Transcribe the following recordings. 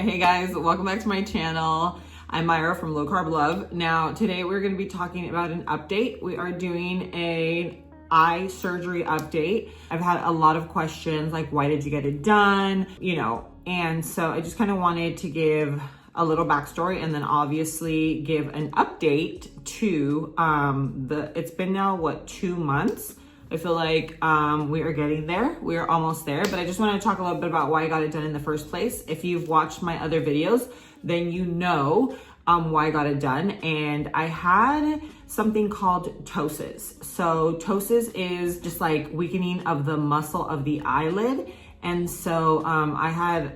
Hey guys, welcome back to my channel. I'm Myra from Low Carb Love. Now today we're going to be talking about an update. We are doing a eye surgery update. I've had a lot of questions like, why did you get it done? And so I just kind of wanted to give a little backstory and then obviously give an update to it's been now 2 months. I feel like we are getting there. We are almost there, but I just want to talk a little bit about why I got it done in the first place. If you've watched my other videos, then you know why I got it done. And I had something called ptosis. So ptosis is just like weakening of the muscle of the eyelid. And so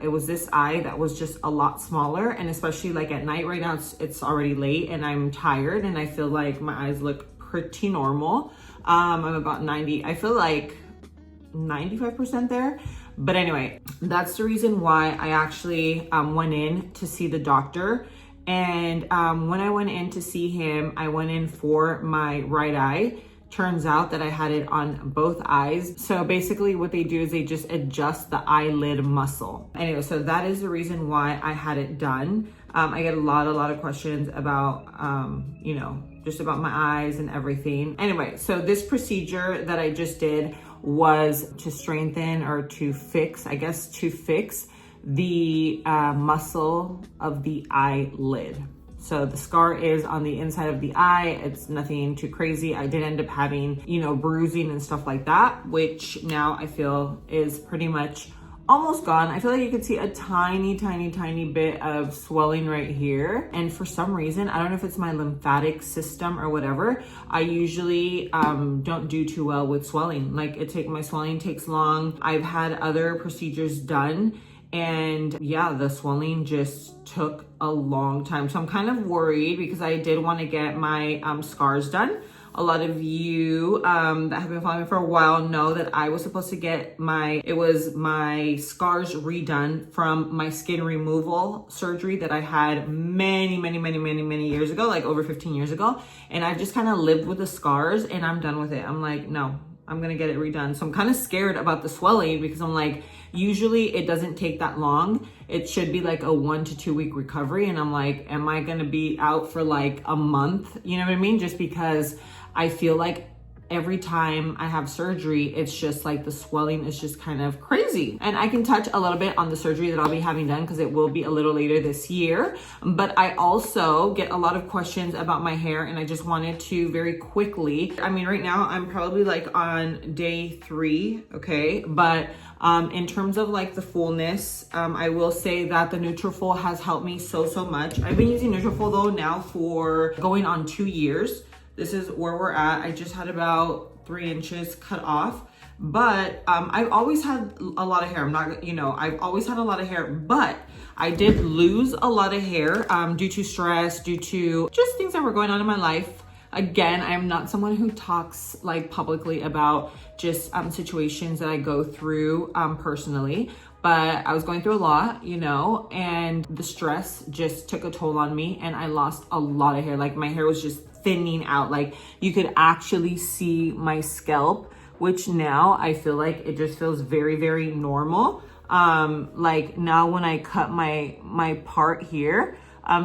it was this eye that was just a lot smaller, and especially like at night. Right now it's already late and I'm tired and I feel like my eyes look pretty normal. I'm about 90, I feel like 95% there. But anyway, that's the reason why I actually went in to see the doctor. And when I went in to see him, I went in for my right eye. Turns out that I had it on both eyes. So basically what they do is they just adjust the eyelid muscle. Anyway, so that is the reason why I had it done. I get a lot of questions about, just about my eyes and everything. Anyway, so this procedure that I just did was to strengthen or to fix the muscle of the eyelid. So the scar is on the inside of the eye. It's nothing too crazy. I did end up having, bruising and stuff like that, which now I feel is pretty much almost gone. I feel like you can see a tiny bit of swelling right here. And for some reason, I don't know if it's my lymphatic system or whatever, I usually don't do too well with swelling. Like my swelling takes long. I've had other procedures done and yeah, the swelling just took a long time. So I'm kind of worried because I did want to get my scars done. A lot of you that have been following me for a while know that I was supposed to get my scars redone from my skin removal surgery that I had many years ago, like over 15 years ago. And I've just kind of lived with the scars and I'm done with it. I'm like, no, I'm gonna get it redone. So I'm kind of scared about the swelling because I'm like, usually it doesn't take that long. It should be like a 1 to 2 week recovery. And I'm like, am I gonna be out for like a month? You know what I mean? Just because I feel like every time I have surgery, it's just like the swelling is just kind of crazy. And I can touch a little bit on the surgery that I'll be having done because it will be a little later this year. But I also get a lot of questions about my hair and I just wanted to very quickly, right now I'm probably like on day 3, okay? But in terms of like the fullness, I will say that the Nutrafol has helped me so much. I've been using Nutrafol though now for going on 2 years. This is where we're at. I just had about 3 inches cut off, but I've always had a lot of hair. I've always had a lot of hair, but I did lose a lot of hair due to stress, due to just things that were going on in my life. Again, I'm not someone who talks like publicly about just situations that I go through personally, but I was going through a lot, and the stress just took a toll on me and I lost a lot of hair. Like my hair was just thinning out. Like you could actually see my scalp, which now I feel like it just feels very normal. Like now when I cut my part here,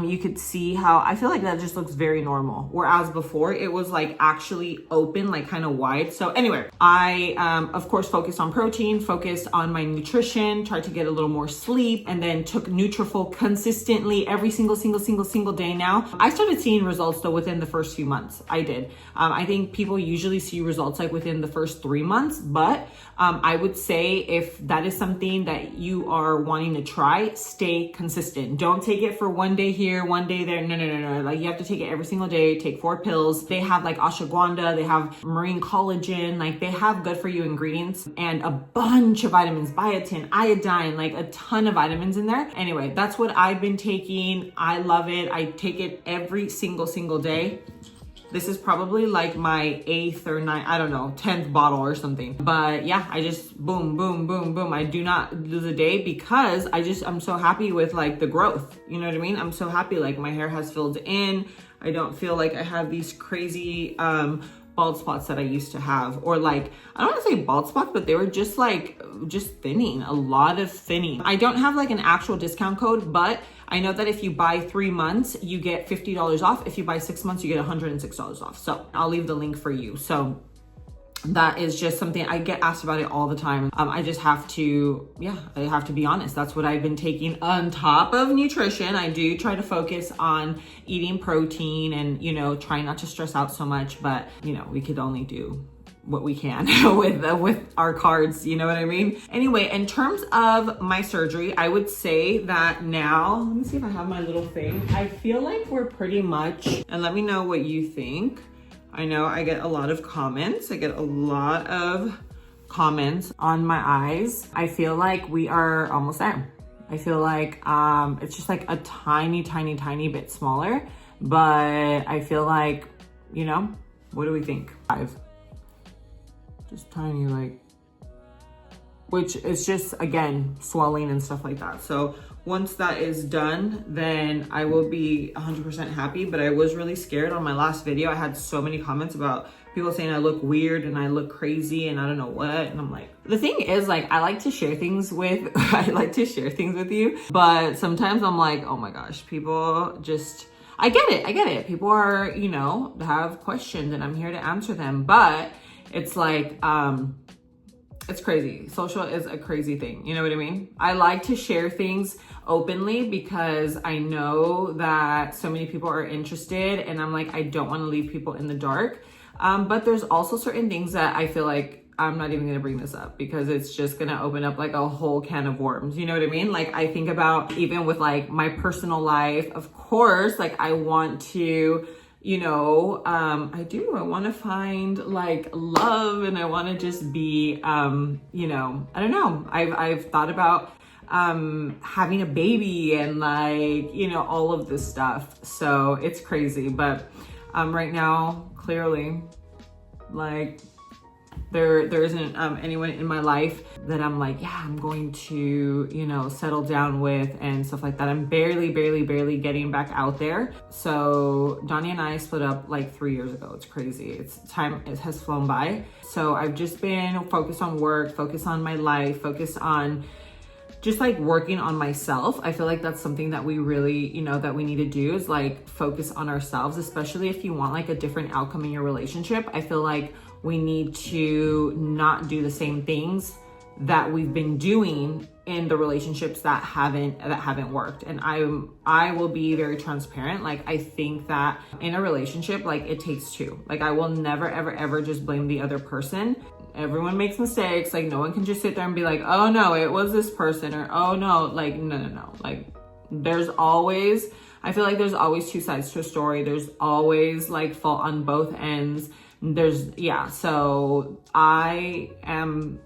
you could see how I feel like that just looks very normal. Whereas before it was like actually open, like kind of wide. So anyway, I, of course, focused on protein, focused on my nutrition, tried to get a little more sleep, and then took Nutrafol consistently every single day now. I started seeing results though within the first few months. I did. I think people usually see results like within the first 3 months, but I would say if that is something that you are wanting to try, stay consistent. Don't take it for one day here, one day there. No. Like you have to take it every single day. Take 4 pills. They have like ashwagandha, they have marine collagen, like they have good for you ingredients and a bunch of vitamins, biotin, iodine, like a ton of vitamins in there. Anyway, that's what I've been taking. I love it. I take it every single day. This is probably like my 8th or 9th, I don't know, 10th bottle or something. But yeah, I just boom. I do not lose a day because I'm so happy with like the growth. You know what I mean? I'm so happy like my hair has filled in. I don't feel like I have these crazy bald spots that I used to have, or like, I don't want to say bald spots, but they were just like, just thinning, a lot of thinning. I don't have like an actual discount code, but I know that if you buy 3 months, you get $50 off. If you buy 6 months, you get $106 off. So I'll leave the link for you. So that is just something I get asked about it all the time. I just have to, I have to be honest. That's what I've been taking on top of nutrition. I do try to focus on eating protein and, you know, try not to stress out so much, but you know, we could only do what we can with our cards, you know what I mean? Anyway, in terms of my surgery, I would say that now, let me see if I have my little thing. I feel like we're pretty much, and let me know what you think. I know I get a lot of comments. I get a lot of comments on my eyes. I feel like we are almost there. I feel like it's just like a tiny bit smaller, but I feel like, you know, what do we think? 5. Just tiny, like, which is just, again, swelling and stuff like that. So once that is done, then I will be 100% happy. But I was really scared on my last video. I had so many comments about people saying I look weird and I look crazy and I don't know what. And I'm like, the thing is, like, I like to share things with, I like to share things with you. But sometimes I'm like, oh my gosh, people just, I get it. People are, you know, have questions and I'm here to answer them. But it's like, it's crazy. Social is a crazy thing. You know what I mean? I like to share things openly because I know that so many people are interested and I'm like, I don't want to leave people in the dark. But there's also certain things that I feel like I'm not even going to bring this up because it's just going to open up like a whole can of worms. You know what I mean? Like, I think about even with like my personal life, of course, like I want to, you know, I want to find like love and I want to just be, you know, I don't know. I've thought about having a baby and like, you know, all of this stuff. So it's crazy. But right now, clearly, like there isn't anyone in my life that I'm like, yeah, I'm going to, you know, settle down with and stuff like that. I'm barely getting back out there. So Donnie and I split up like 3 years ago. It's crazy. It has flown by. So I've just been focused on work, focused on my life, focused on just like working on myself. I feel like that's something that we really, you know, that we need to do is like focus on ourselves, especially if you want like a different outcome in your relationship. I feel like we need to not do the same things that we've been doing in the relationships that haven't worked. And I will be very transparent. Like, I think that in a relationship, like, it takes two. Like, I will never ever just blame the other person. Everyone makes mistakes. Like, no one can just sit there and be like, oh no, it was this person, or oh no, like, no. Like, there's always, I feel like there's always two sides to a story. There's always like fault on both ends. So I am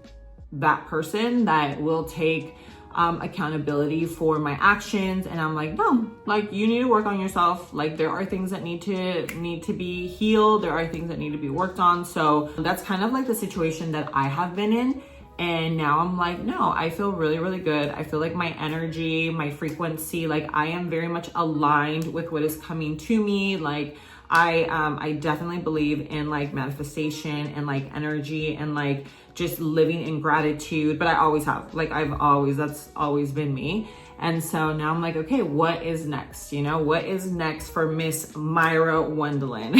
that person that will take accountability for my actions, and I'm like, no, like, you need to work on yourself. Like, there are things that need to be healed. There are things that need to be worked on. So that's kind of like the situation that I have been in. And now I'm like, no, I feel really good. I feel like my energy, my frequency, like, I am very much aligned with what is coming to me. Like, I definitely believe in like manifestation and like energy and like just living in gratitude, but I always have, like, that's always been me. And so now I'm like, okay, what is next? You know, what is next for Miss Myra Wendelin?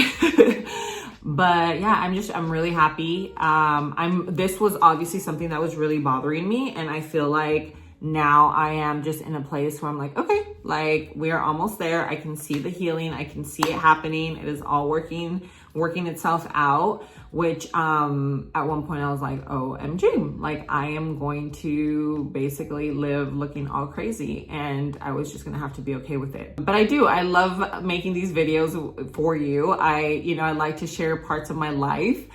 But yeah, I'm really happy. This was obviously something that was really bothering me. And I feel like now I am just in a place where I'm like, okay, like, we are almost there. I can see the healing. I can see it happening. It is all working itself out, which at one point I was like, OMG, like, I am going to basically live looking all crazy, and I was just gonna have to be okay with it. But I love making these videos for you. I like to share parts of my life.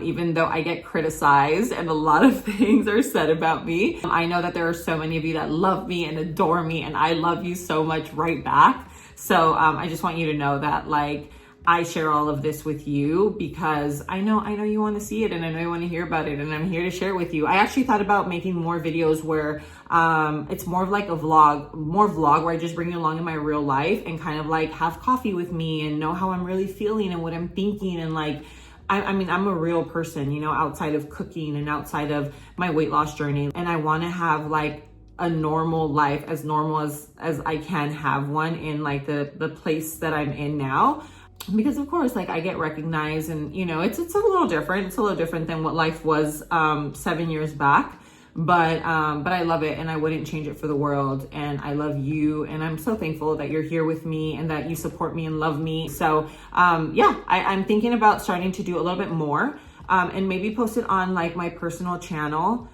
Even though I get criticized and a lot of things are said about me. I know that there are so many of you that love me and adore me, and I love you so much right back. So I just want you to know that, like, I share all of this with you because I know you want to see it, and I know you want to hear about it, and I'm here to share it with you. I actually thought about making more videos where it's more of like a vlog where I just bring you along in my real life and kind of like have coffee with me and know how I'm really feeling and what I'm thinking, and like I mean, I'm a real person, you know, outside of cooking and outside of my weight loss journey. And I want to have like a normal life, as normal as I can have one in like the place that I'm in now. Because of course, like I get recognized and, you know, it's a little different. It's a little different than what life was 7 years back. But I love it and I wouldn't change it for the world. And I love you. And I'm so thankful that you're here with me and that you support me and love me. So yeah, I'm thinking about starting to do a little bit more and maybe post it on like my personal channel.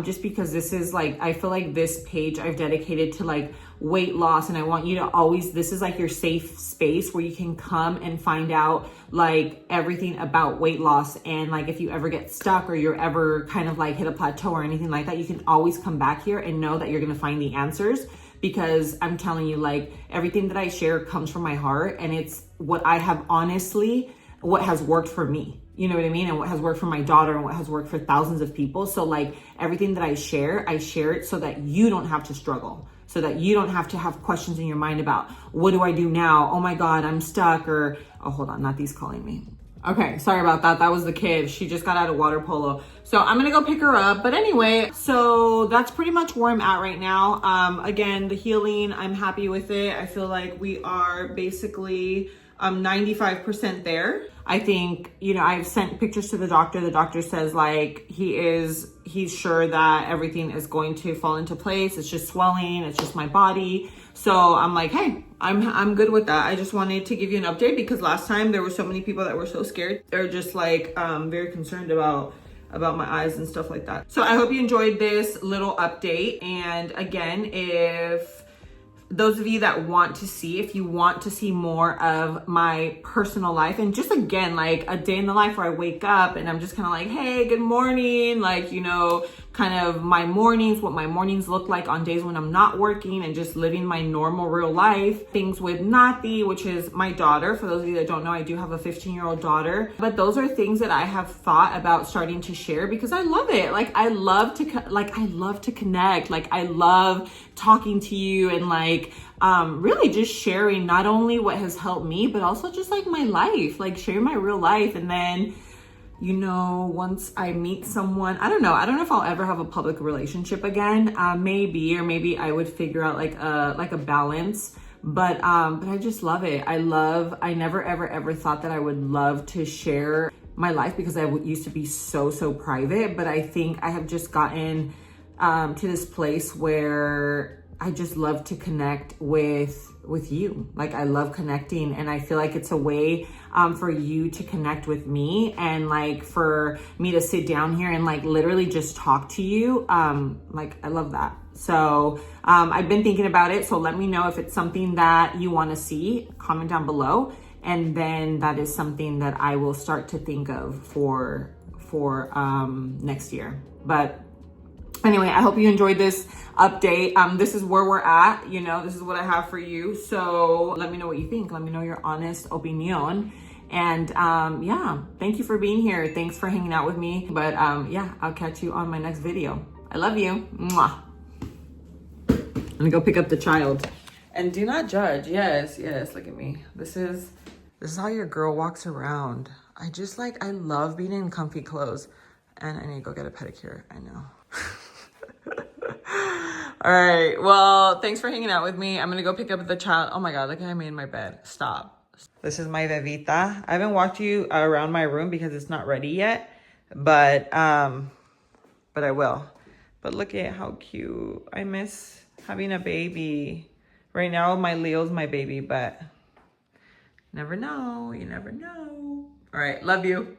Just because this is like, I feel like this page I've dedicated to like weight loss, and I want you to always, this is like your safe space where you can come and find out like everything about weight loss. And like if you ever get stuck or you're ever kind of like hit a plateau or anything like that, you can always come back here and know that you're going to find the answers, because I'm telling you, like everything that I share comes from my heart, and it's what I have honestly, what has worked for me. You know what I mean? And what has worked for my daughter and what has worked for thousands of people. So like everything that I share it so that you don't have to struggle, so that you don't have to have questions in your mind about what do I do now? Oh my God, I'm stuck. Or, oh, hold on, not these calling me. Okay, sorry about that. That was the kid. She just got out of water polo. So I'm gonna go pick her up. But anyway, so that's pretty much where I'm at right now. Again, the healing, I'm happy with it. I feel like we are basically 95% there. I think, you know, I've sent pictures to the doctor. The doctor says like he's sure that everything is going to fall into place. It's just swelling. It's just my body. So I'm like, hey, I'm good with that. I just wanted to give you an update because last time there were so many people that were so scared. They're just like very concerned about my eyes and stuff like that. So I hope you enjoyed this little update. And again, if those of you that want to see, if you want to see more of my personal life and just again, like a day in the life where I wake up and I'm just kind of like, hey, good morning. Like, you know, kind of my mornings, what my mornings look like on days when I'm not working and just living my normal real life. Things with Nati, which is my daughter. For those of you that don't know, I do have a 15-year-old daughter, but those are things that I have thought about starting to share because I love it. Like I love to connect. Like I love talking to you and like really just sharing not only what has helped me, but also just like my life, like sharing my real life. And then, you know, once I meet someone, I don't know if I'll ever have a public relationship again. Maybe I would figure out like a balance. But I just love it. I never ever thought that I would love to share my life because I used to be so private. But I think I have just gotten to this place where I just love to connect with you. Like I love connecting, and I feel like it's a way for you to connect with me, and like for me to sit down here and like literally just talk to you. Like I love that. So I've been thinking about it. So let me know if it's something that you want to see. Comment down below, and then that is something that I will start to think of for next year. But anyway, I hope you enjoyed this update. This is where we're at, you know, this is what I have for you. So let me know what you think. Let me know your honest opinion. And yeah, thank you for being here. Thanks for hanging out with me. But yeah, I'll catch you on my next video. I love you. Mwah. I'm gonna go pick up the child. And do not judge. Yes, look at me. This is how your girl walks around. I love being in comfy clothes. And I need to go get a pedicure. I know. All right, well, thanks for hanging out with me. I'm gonna go pick up the child. Oh my God, look how I made my bed. Stop. This is my bebita. I haven't walked you around my room because it's not ready yet, but I will. But look at how cute. I miss having a baby. Right now, my Leo's my baby, but never know. You never know. All right, love you.